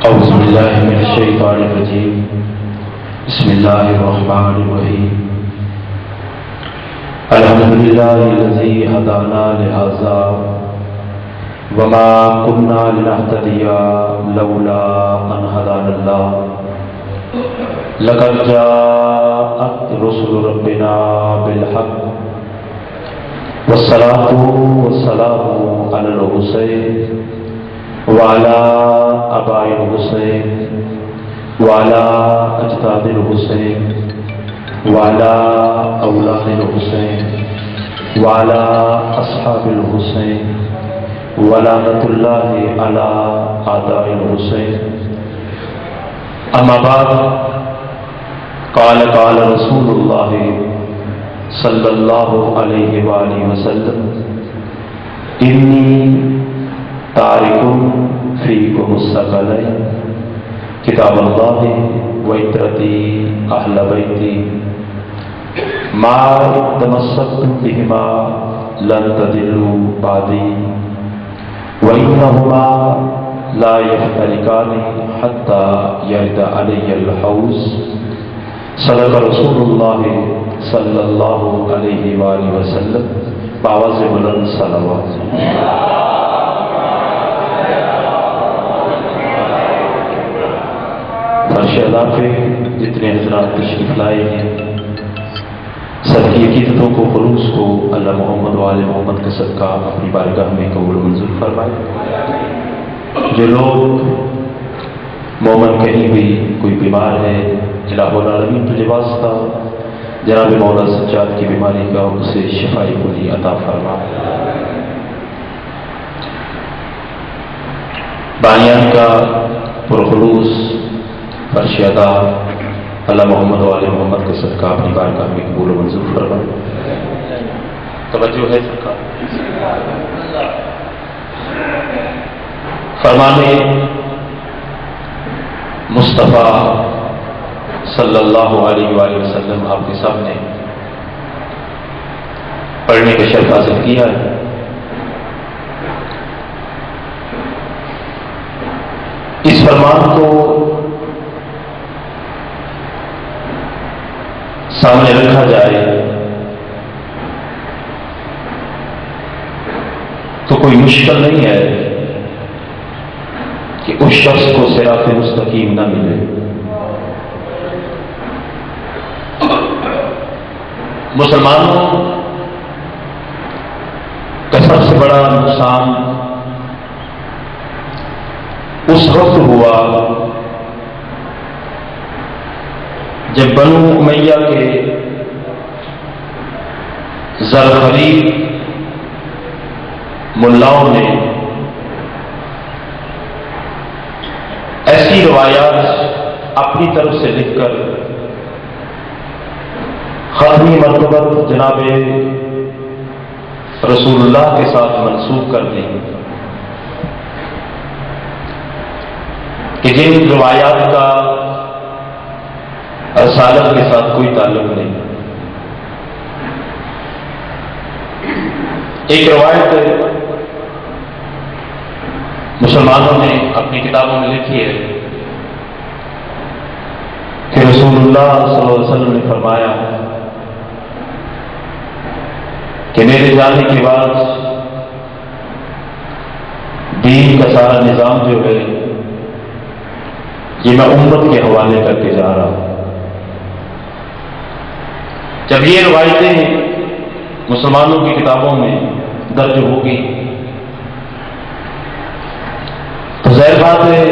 اعوذ باللہ من الشیطان الرجیم بسم اللہ الرحمن الرحیم الحمد للہ الذی ہدانا لہذا وما كنا لنهتدی لولا ان هدانا اللہ لقد جاءت رسل ربنا بالحق والصلاة والسلام علی الحسین وعلى آباء الحسین وعلى اجداد الحسین وعلى اولاد الحسین وعلى اصحاب الحسین ولعنۃ اللہ علی اعداء الحسین اما بعد قال رسول اللہ صلی اللہ علیہ وآلہ وسلم انی تارک فیکم الثقلین کتاب اللہ و عترتی اہل بیتی ما تمسکتم بہما لن تضلوا بعدی وانہما لا یفترقان حتی یرد علی الحوض صدق رسول اللہ صلی اللہ علیہ وآلہ وسلم باواز بلند صلوات۔ فرش ادا پہ جتنے حضرات تشریف لائے ہیں سب کی عقیدتوں کو خلوص کو اللہ محمد و آل محمد کا صدقہ اپنی بارگاہ میں قبول منظور فرمائے۔ جو لوگ مومن کہیں بھی کوئی بیمار ہے الہ العالمین تجھے واسطہ جناب مولا سجاد کی بیماری کا اسے شفائی کلی عطا فرما۔ بانیان کا پرخلوص فرش ادا اللہ محمد و آل محمد کے صدقہ اپنی بارگاہ میں قبول و منظور فرما۔ توجہ ہے سرکار فرمانے مصطفیٰ صلی اللہ علیہ وآلہ وسلم آپ کے سامنے پڑھنے کا شرف حاصل کیا ہے۔ اس فرمان کو سامنے رکھا جائے تو کوئی مشکل نہیں ہے کہ اس شخص کو صراط مستقیم نہ ملے۔ مسلمانوں کا سب سے بڑا نقصان اس وقت ہوا جب بنو امیہ کے زرخرید ملاؤں نے ایسی روایات اپنی طرف سے لکھ کر ختمی مرتبت جناب رسول اللہ کے ساتھ منسوخ کر دی کہ جن روایات کا رسالت کے ساتھ کوئی تعلق نہیں۔ ایک روایت مسلمانوں نے اپنی کتابوں میں لکھی ہے کہ رسول اللہ صلی اللہ علیہ وسلم نے فرمایا کہ میرے جانے کے بعد دین کا سارا نظام جو ہے یہ میں امت کے حوالے کر کے جا رہا ہوں۔ جب یہ روایتیں مسلمانوں کی کتابوں میں درج ہوگی تو ظاہر بات ہے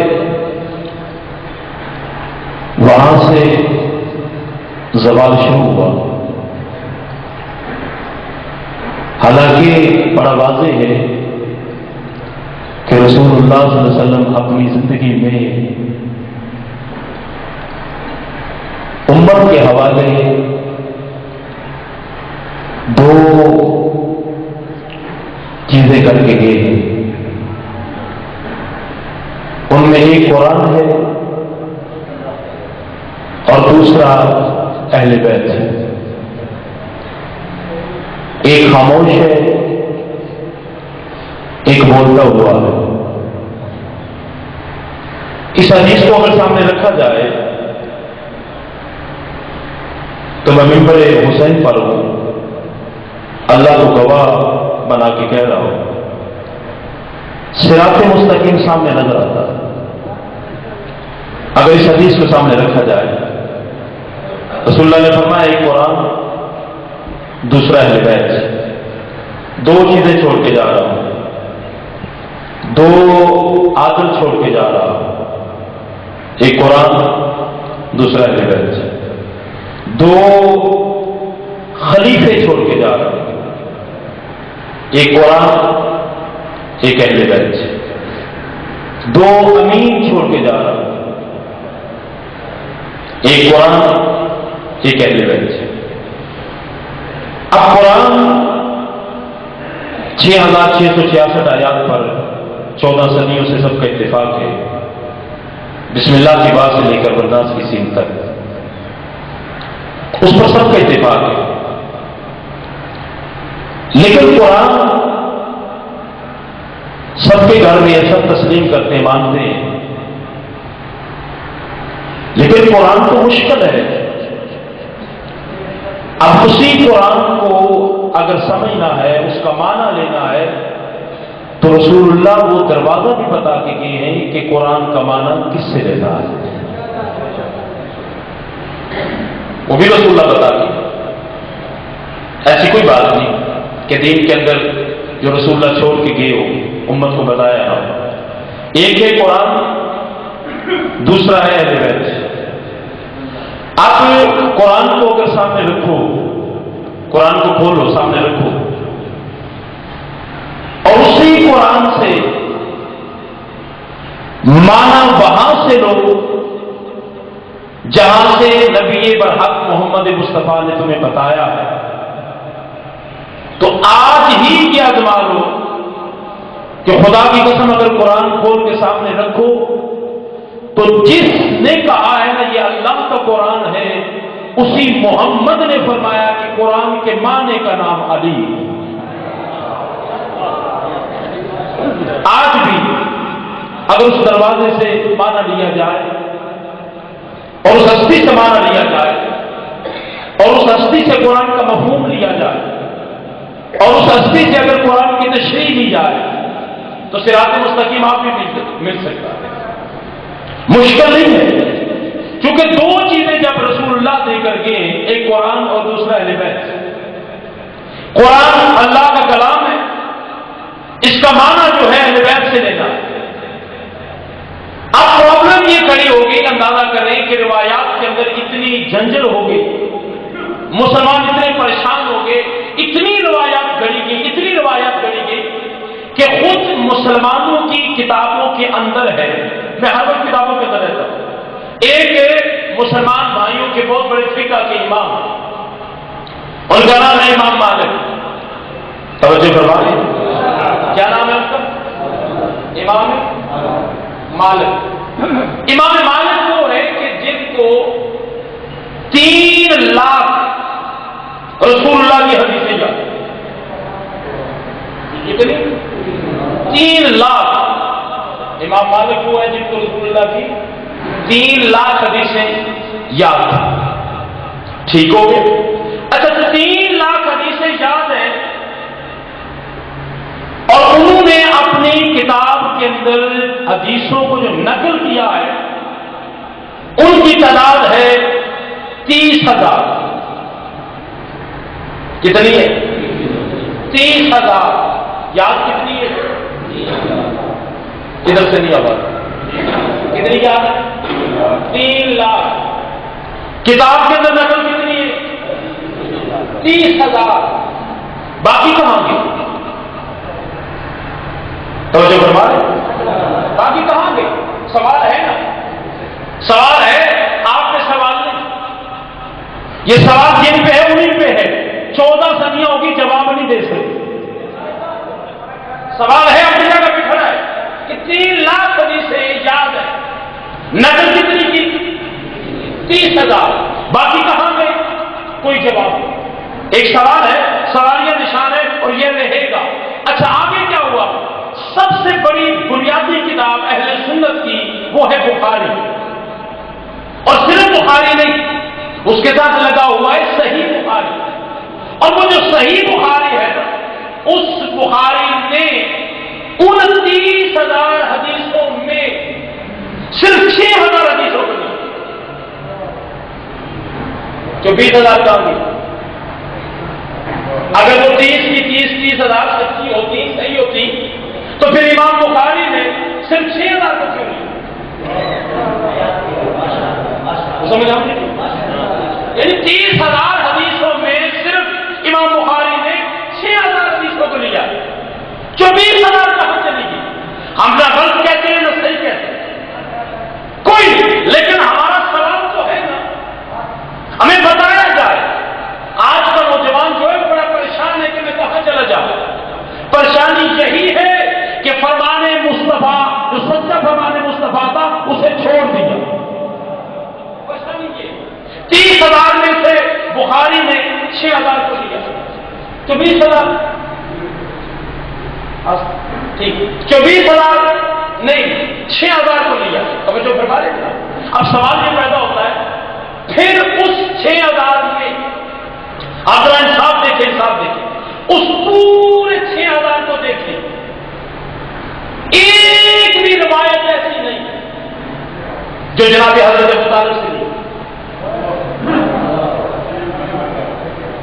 وہاں سے زوال شروع ہوا۔ حالانکہ بڑا واضح ہے کہ رسول اللہ صلی اللہ علیہ وسلم اپنی زندگی میں امت کے حوالے دو چیزیں کر کے گئے ہیں۔ ان میں ایک قرآن ہے اور دوسرا اہل بیت ہے۔ ایک خاموش ہے ایک بولتا ہوا ہے۔ اس حدیث کو اگر سامنے رکھا جائے تو میں ممبر حسین پر ہوں، اللہ کو گواہ بنا کے کہہ رہا ہوں، صراط مستقیم سامنے نظر آتا ہے۔ اگر اس حدیث کو سامنے رکھا جائے، رسول اللہ نے فرمایا ایک قرآن، دوسرا اہل بیت، دو چیزیں چھوڑ کے جا رہا ہوں، دو عادل چھوڑ کے جا رہا ہوں، ایک قرآن، دوسرا اہل بیت، دو خلیفے چھوڑ کے جا رہا ہوں، ایک قرآن، ایک اہل بیت، دو امین چھوڑ کے جا رہا ہوں، ایک قرآن، ایک اہل بیت۔ اب قرآن 6666 آیات پر 14 صدیوں سے سب کا اتفاق ہے، بسم اللہ کی بات سے لے کر والناس کی سین تک اس پر سب کا اتفاق ہے، لیکن قرآن سب کے گھر میں سب تسلیم کرتے ہیں، مانتے ہیں، لیکن قرآن تو مشکل ہے۔ اب اسی قرآن کو اگر سمجھنا ہے، اس کا معنی لینا ہے، تو رسول اللہ وہ دروازہ بھی بتا کے گئے ہیں کہ قرآن کا معنی کس سے لینا ہے، وہ بھی رسول اللہ بتا کے۔ ایسی کوئی بات نہیں کہ دین کے اندر جو رسول اللہ چھوڑ کے گئے ہو امت کو بتایا نہ ہو۔ ایک ہے قرآن، دوسرا ہے اہل بیت۔ آپ قرآن کو اگر سامنے رکھو، قرآن کو کھولو، سامنے رکھو، اور اسی قرآن سے معنی وہاں سے لو جہاں سے نبی برحق محمد مصطفیٰ نے تمہیں بتایا ہے، تو آج ہی یہ آزما لو کہ خدا کی قسم اگر قرآن کھول کے سامنے رکھو تو جس نے کہا ہے نا یہ اللہ کا قرآن ہے، اسی محمد نے فرمایا کہ قرآن کے معنی کا نام علی۔ آج بھی اگر اس دروازے سے معنی لیا جائے اور اس ہستی سے معنی لیا جائے اور اس ہستی سے قرآن کا مفہوم لیا جائے اور اس ہستی سے اگر قرآن کی تشریح لی جائے تو صراط مستقیم آپ بھی مل سکتا ہے۔ مشکل نہیں ہے، کیونکہ دو چیزیں جب رسول اللہ دے کر کے، ایک قرآن اور دوسرا اہل بیت۔ قرآن اللہ کا کلام ہے، اس کا معنی جو ہے اہل بیت سے لینا ہے۔ اب پرابلم یہ کھڑی ہوگی، اندازہ کریں کہ روایات کے اندر اتنی جھنجھل ہو گئی، مسلمان اتنے پریشان ہو گئے، اتنی روایات گڑی گئی، اتنی روایات گڑی گئی کہ خود مسلمانوں کی کتابوں کے اندر ہے۔ میں ہر وقت کتابوں کے اندر رہتا ہوں۔ ایک مسلمان بھائیوں کے بہت بڑے فقہ کے امام، ان کا نام ہے امام مالک۔ توجہ فرمائیں، کیا نام ہے ان کا؟ امام مالک۔ امام مالک وہ ہے کہ جن کو 3 لاکھ رسول اللہ کی حدیثیں یاد۔ کتنی؟ 3 لاکھ۔ امام مالک وہ ہے جن کو رسول اللہ کی 3 لاکھ حدیثیں یاد تھا۔ ٹھیک ہو گئے؟ اچھا، تو 3 لاکھ حدیثیں یاد ہیں اور انہوں نے اپنی کتاب کے اندر حدیثوں کو جو نقل کیا ہے ان کی تعداد ہے 30,000۔ کتنی ہے؟ 30,000۔ یاد کتنی ہے؟ ادھر سے نہیں آواز کتنی یاد ہے؟ 3 لاکھ۔ کتاب کے اندر نقل کتنی ہے؟ 30,000۔ باقی کہاں گئے؟ توجہ فرمائیں، باقی کہاں گئے؟ سوال ہے نا، سوال ہے، آپ پہ سوال نہیں، یہ سوال جن پہ ہے انہیں پہ ہے۔ 14 صدیاں ہوگی جواب نہیں دے سکتے۔ سوال ہے اپنی جگہ پہ کھڑا ہے کہ 3 لاکھ حدیثیں یاد ہے، نقل کتنی کی؟ 30,000۔ باقی کہاں گئے؟ کوئی جواب نہیں۔ ایک سوال ہے، سوالیہ نشان ہے اور یہ رہے گا۔ اچھا، آگے کیا ہوا؟ سب سے بڑی بنیادی کتاب اہل سنت کی وہ ہے بخاری، اور صرف بخاری نہیں، اس کے ساتھ لگا ہوا ہے صحیح بخاری، اور وہ جو صحیح بخاری ہے نا، اس بخاری نے 29,000 حدیثوں میں صرف 6,000 حدیثوں کو دی، جو 20,000 کام دی۔ اگر وہ 30,000 سچی ہوتی، صحیح ہوتی، تو پھر امام بخاری نے صرف 6,000 کو کیوں نہیں؟ سمجھ آؤ؟ یعنی 30,000 حدیثوں میں صرف امام بخاری نے 6,000 حدیثوں کو لیا، 24,000 کہاں چلی گئی؟ ہم نہ غلط کہتے ہیں نہ صحیح کہتے ہیں، کوئی نہیں، لیکن ہمارا سوال تو ہے نا، ہمیں بتایا جائے۔ آج کا نوجوان جو ہے بڑا پریشان ہے کہ میں کہاں چلا جاؤں۔ پریشانی یہی ہے کہ فرمان مصطفیٰ، جو سچا فرمان مصطفیٰ تھا، اسے چھوڑ دیا۔ پریشانی یہ 30,000 میں سے بخاری نے 6,000 کو لیا، 24,000 ٹھیک، 24,000 نہیں، 6,000 کو لیا۔ توجہ فرما رہے ہیں۔ اب سوال یہ پیدا ہوتا ہے، پھر اس 6,000 میں آپ ذرا انصاف دیکھیں، اس پورے 6,000 کو دیکھیں، ایک بھی روایت ایسی نہیں جو جناب حضرت ابو طالب سے نہیں،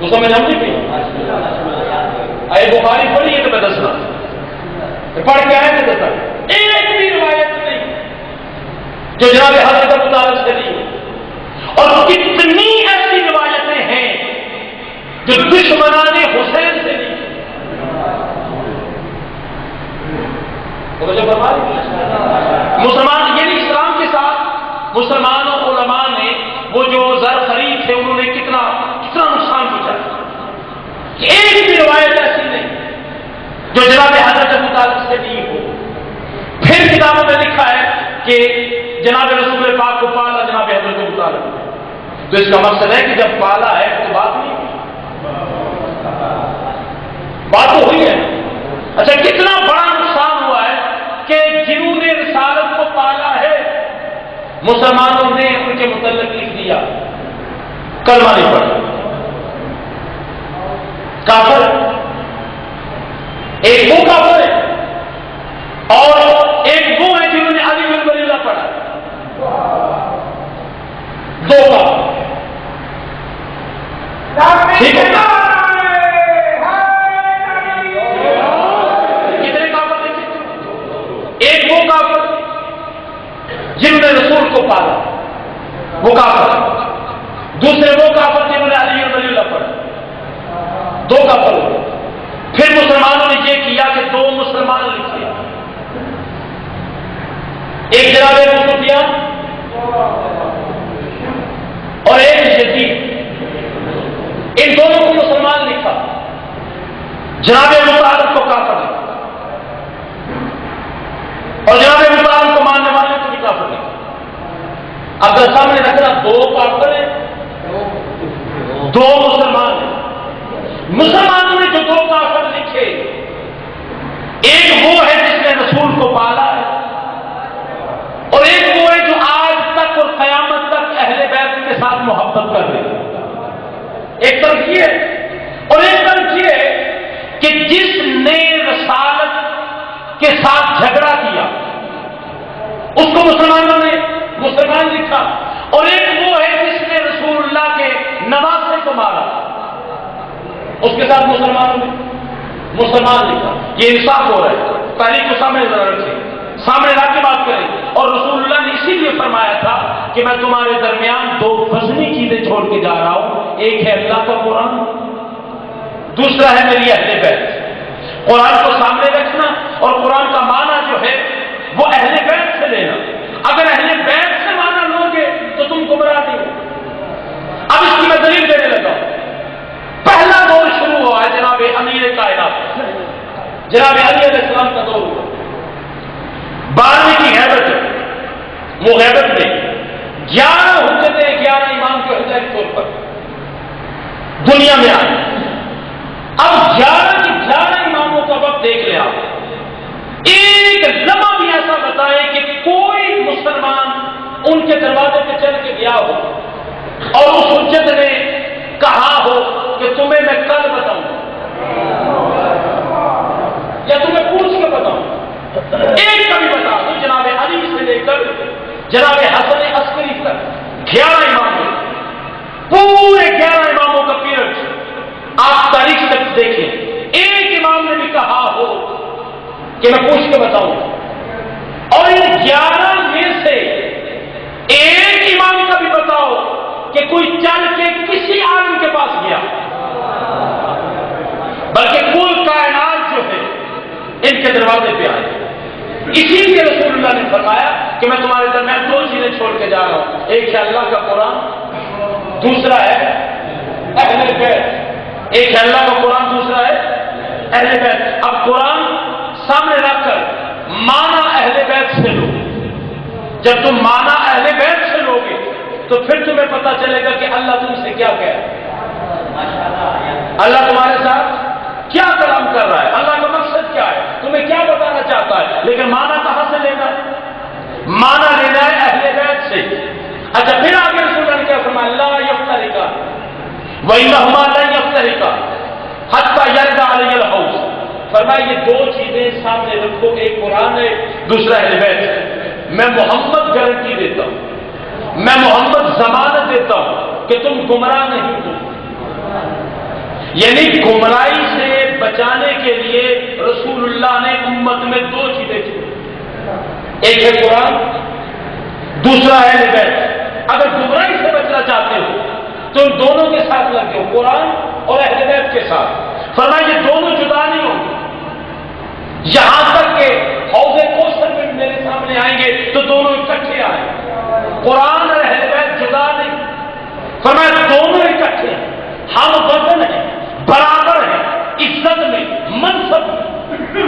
تو سمجھ ہم نہیں پی۔ اے بخاری پڑھی ہے تو میں دسنا، پڑھ کے آئے میں دستا، ایک بھی روایت نہیں جو جناب حضرت ابو طالب سے نہیں، اور کتنی ایسی روایتیں ہیں جو دشمنان حسین سے نہیں۔ مسلمان یعنی اسلام کے ساتھ مسلمانوں علماء نے وہ جو زر خرید تھے انہوں نے کتنا نقصان پہنچایا، کہ ایک بھی روایت ایسی نہیں جو جناب حضرت ابو طالب سے نہیں ہو۔ پھر کتابوں میں لکھا ہے کہ جناب رسول پاک کو پالا جناب حضرت ابو طالب، تو اس کا مقصد ہے کہ جب پالا ہے تو بات نہیں، بات تو ہوئی ہے۔ اچھا، کتنا بڑا نقصان ہوا ہے کہ جنہوں نے رسالت کو پالا ہے مسلمانوں نے ان کے متعلق لکھ دیا کلمہ نہیں پڑھا، کافر، ایک وہ کافر ہے اور ایک وہ ہے جنہوں نے علی بن ولی اللہ پڑھا، دو کافر، ٹھیک ہے؟ ایک وہ کافر جنہوں نے رسول کو پالا، وہ کافر، دوسرے وہ کافر جنہوں نے علی بن ولی اللہ پڑھا، دو کافر ہوئے۔ پھر مسلمانوں نے یہ کیا کہ دو مسلمان لکھے، ایک جناب ابو سفیان اور ایک یزید، ان دونوں کو مسلمان لکھا، جناب ابو طالب کو کافر لکھا، اور جناب ابو طالب کو ماننے والے کو بھی کافر لکھا۔ اب جب سامنے رکھنا، دو کافر ہیں، دو مسلمان ہیں۔ مسلمانوں نے جو دو کافر لکھے، ایک وہ ہے جس نے رسول کو پالا ہے، اور ایک وہ ہے جو آج تک اور قیامت تک اہل بیت کے ساتھ محبت کر رہے ہیں۔ ایک طرف یہ ہے، اور ایک طرف یہ ہے کہ جس نے رسالت کے ساتھ جھگڑا کیا اس کو مسلمانوں نے مسلمان لکھا، اور ایک وہ ہے جس نے رسول اللہ کے نواسے کو مارا، اس کے ساتھ مسلمانوں نے مسلمان لکھا۔ یہ انصاف ہو رہا ہے، تاریخ کو سامنے ذرا رکھیں، سامنے رکھ کے بات کریں۔ اور رسول اللہ نے اسی لیے فرمایا تھا کہ میں تمہارے درمیان دو وزنی چیزیں چھوڑ کے جا رہا ہوں، ایک ہے اللہ کا قرآن، دوسرا ہے میری اہل بیت۔ قرآن کو سامنے رکھنا اور قرآن کا معنی جو ہے وہ اہل بیت سے لینا۔ اگر اہل بیت سے معنی لو گے تو تم گمراہ نہیں ہو۔ اب اس کی میں دلیل دینے لگا ہوں۔ پہلا دور شروع ہوا ہے جناب امیر کائنات، جناب علی علیہ السلام کا دور ہوا۔ 12ویں کی غیبت، وہ غیبت میں 11 حجتیں، 11 امام کے حجت کے طور پر دنیا میں آئی۔ اب 11 کی 11 اماموں کا وقت دیکھ لیں آپ، لمحہ بھی ایسا بتائے کہ کوئی مسلمان ان کے دروازے پہ چل کے گیا ہو اور اس حجت نے کہا ہو کہ تمہیں میں کل بتاؤں یا تمہیں پوچھ کے بتاؤں، ایک کبھی بتا دو جناب علی سے لے کر جناب حسن عسکری تک 11 امام، پورے 11 اماموں کا پیریڈ آپ تاریخ تک دیکھیں، ایک امام نے بھی کہا ہو کہ میں پوچھ کے بتاؤں، اور ان 11 میں سے ایک امام کا بھی بتاؤ کہ کوئی چل کے کسی عالم کے پاس گیا، بلکہ کل کائنات جو ہے ان کے دروازے پہ آئے۔ اسی لیے رسول اللہ نے فرمایا کہ میں تمہارے درمیان 2 چیزیں چھوڑ کے جا رہا ہوں، ایک ہے اللہ کا قرآن، دوسرا ہے اہل بیت۔ ایک ہے اللہ کا قرآن، دوسرا ہے اہل بیت۔ اب قرآن سامنے رکھ کر مانا اہل بیت سے لو، جب تم مانا اہل بیت سے لوگے تو پھر تمہیں پتا چلے گا کہ اللہ تم سے کیا کہہ رہا ہے، اللہ تمہارے ساتھ کیا کلام کر رہا ہے، اللہ کا مقصد کیا ہے، تمہیں کیا بتانا چاہتا ہے۔ لیکن مانا کہاں سے لینا ہے؟ مانا لینا ہے اہل بیت سے۔ اچھا پھر آگے رسول اللہ نے کیا فرمایا؟ لا یفترقا وانہما لن یفترقا حتی یرد علی الحوض۔ فرمایا یہ 2 چیزیں سامنے رکھو، ایک قرآن ہے، دوسرا اہل بیت ہے۔ میں محمد گارنٹی دیتا ہوں، میں محمد ضمانت دیتا ہوں کہ تم گمراہ نہیں ہو، یعنی گمراہی سے بچانے کے لیے رسول اللہ نے امت میں 2 چیزیں چھوڑی، ایک ہے قرآن، دوسرا ہے اہل بیت۔ اگر گمراہی سے بچنا چاہتے ہو تو ان دونوں کے ساتھ لگ جاؤ، قرآن اور اہل بیت کے ساتھ۔ فرمایا یہ دونوں جدا نہیں ہوں گے، یہاں تک کہ حوض کوثر میں میرے سامنے آئیں گے تو دونوں اکٹھے آئیں گے، قرآن اور اہل بیت جدا نہیں۔ فرمایا دونوں اکٹھے ہیں، ہم وزن ہیں، برابر ہیں، عزت میں، منصب میں،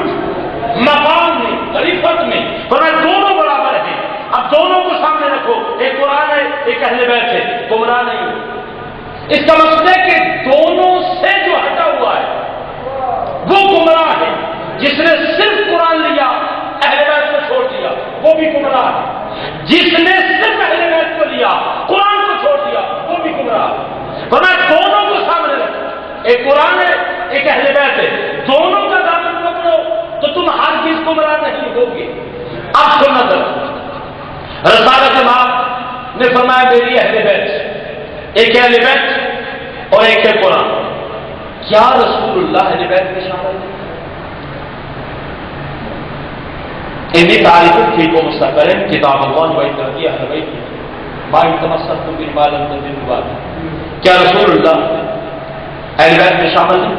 مقام میں، رفت میں، فرمایا دونوں برابر ہیں۔ اب دونوں کو سامنے رکھو، ایک قرآن ہے ایک اہل بیت ہے، گمراہ نہیں ہو۔ اس کا مقصد ہے کہ دونوں سے جو ہٹا ہوا ہے وہ گمراہ ہے، جس نے صرف قرآن لیا اہل بیت کو چھوڑ دیا وہ بھی گمراہ ہے، جس نے صرف اہل بیت کو لیا قرآن کو چھوڑ دیا وہ بھی گمراہ ہے۔ فرمایا دونوں کو سامنے رکھو، ایک قرآن ہے ایک اہل بیت ہے، دونوں کا دامن پکڑو تو تم ہر چیز گمراہ نہیں ہوگے۔ اب سننا ذرا، رسالت مآب نے فرمایا میری اہل بیت، ایک ہے اہل بیت اور ایک ہے قرآن۔ کیا رسول اللہ اہل بیت میں شامل ہے؟ انہیں تعریف ٹھیک و مستقر ہے کتاب اللہ و ترقی اہل بیت بائی تمسک بالمال الباد۔ کیا رسول اللہ اہل بیت میں شامل ہے؟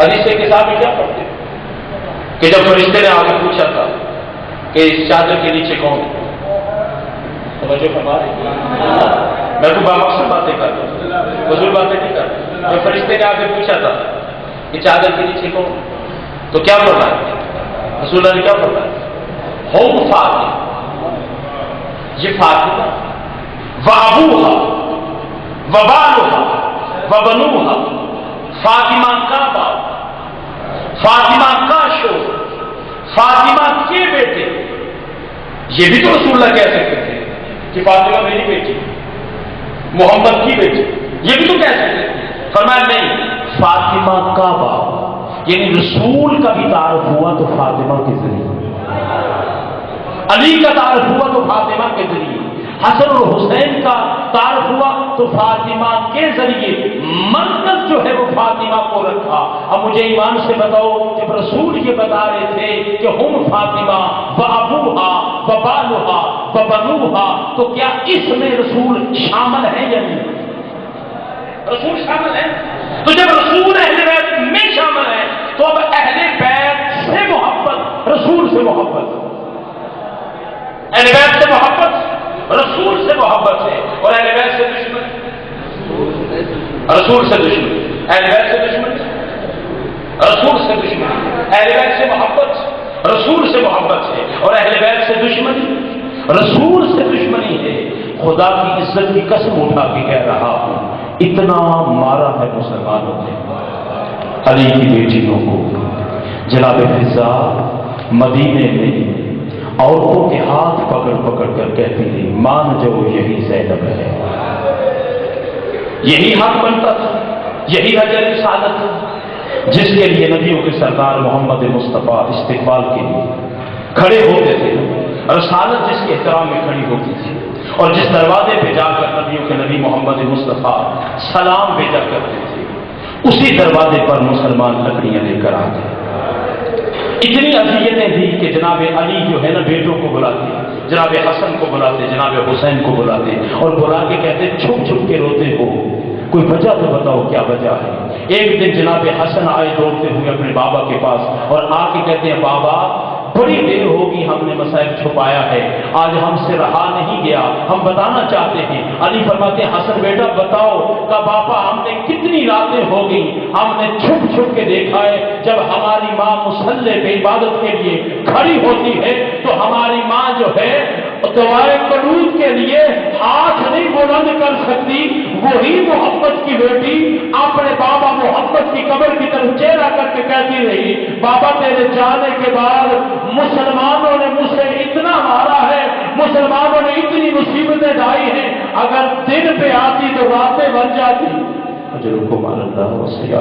حدیث کتاب میں کیا پڑھتے ہیں کہ جب فرشتے نے آگے پوچھا تھا کہ اس چادر کے نیچے کون ہے، توجہ فرما رہے ہیں، میں کو بامقصد باتیں کرتا ہوں، فضول باتیں نہیں کرتا۔ جب فرشتے نے آگے پوچھا تھا کہ چادر کے نیچے کون تو کیا فرمایا؟ رسول اللہ نے کیا فرمایا؟ ہم فاطمہ، یہ فاطمہ وابوہا وبالوہا وبنوہا، فاطمہ کا باپ، فاطمہ کا شوہر، فاطمہ کے بیٹے۔ یہ بھی تو رسول اللہ کہہ سکتے تھے کہ فاطمہ میری بیٹی، محمد کی بیٹی، یہ بھی تو کہہ سکتے تھے۔ فرمایا نہیں، فاطمہ کا باپ، یعنی رسول کا بھی تعارف ہوا تو فاطمہ کے ذریعے، علی کا تعارف ہوا تو فاطمہ کے ذریعے، حسن اور حسین کا تعارف ہوا تو فاطمہ کے ذریعے، مرکز جو ہے وہ فاطمہ کو رکھا۔ اب مجھے ایمان سے بتاؤ، جب رسول یہ بتا رہے تھے کہ ہم فاطمہ وابوہا وبالوہا وبنوہا، تو کیا اس میں رسول شامل ہے یا نہیں؟ رسول شامل ہے۔ تو جب رسول اہل بیت میں شامل ہے تو اب اہل بیت سے محبت، رسول سے محبت، اہل بیت سے محبت، رسول سے محبت ہے، اور اہل بیت سے دشمن، رسول سے دشمن، اہل بیت سے دشمن، رسول سے دشمن، اہل بیت سے محبت، رسول سے محبت ہے، اور اہل بیت سے دشمنی، رسول سے دشمنی ہے۔ خدا کی عزت کی قسم اٹھا کے کہہ رہا ہوں، اتنا مارا ہے مسلمانوں نے علی کی بیٹیوں کو، جناب فضا مدینے میں عورتوں کے ہاتھ پکڑ پکڑ کر کہتی تھی مان جاؤ یہی زینب ہے. یہی حق بنتا تھا، یہی حج رسالت تھا جس کے لیے نبیوں کے سردار محمد مصطفیٰ استقبال کے لیے کھڑے ہوتے تھے. رسالت جس کے احترام میں کھڑی ہوتی تھی اور جس دروازے پہ جا کر نبیوں کے نبی محمد مصطفیٰ سلام بھیجا کرتے تھے، اسی دروازے پر مسلمان لکڑیاں لے کر آتے. اتنی اذیتیں دی کہ جناب علی جو ہے نا بیٹوں کو بلاتے، جناب حسن کو بلاتے، جناب حسین کو بلاتے اور بلا کے کہتے چھپ چھپ کے روتے ہو، کوئی وجہ تو بتاؤ کیا وجہ ہے. ایک دن جناب حسن آئے دوڑتے ہوئے اپنے بابا کے پاس اور آ کے کہتے ہیں بابا بڑی دیر ہوگی ہم نے مسائل چھپایا ہے، آج ہم سے رہا نہیں گیا، ہم بتانا چاہتے ہیں. علی فرماتے ہیں حسن بیٹا بتاؤ. کہ بابا ہم نے کتنی راتیں ہو گئی ہم نے چھپ چھپ کے دیکھا ہے، جب ہماری ماں مصلی پہ عبادت کے لیے کھڑی ہوتی ہے تو ہماری ماں جو ہے دعائے قنوت کے لیے ہاتھ نہیں بلند کر سکتی. وہی محمد کی بیٹی اپنے بابا محمد کی قبر کی طرف چہرہ کر کے کہتی رہی بابا تیرے جانے کے بعد مسلمانوں نے مجھے اتنا مارا ہے، مسلمانوں نے اتنی مصیبتیں ڈائی ہیں، اگر دن پہ آتی تو راتیں بن جاتی. اجرکم علی اللہ وسیع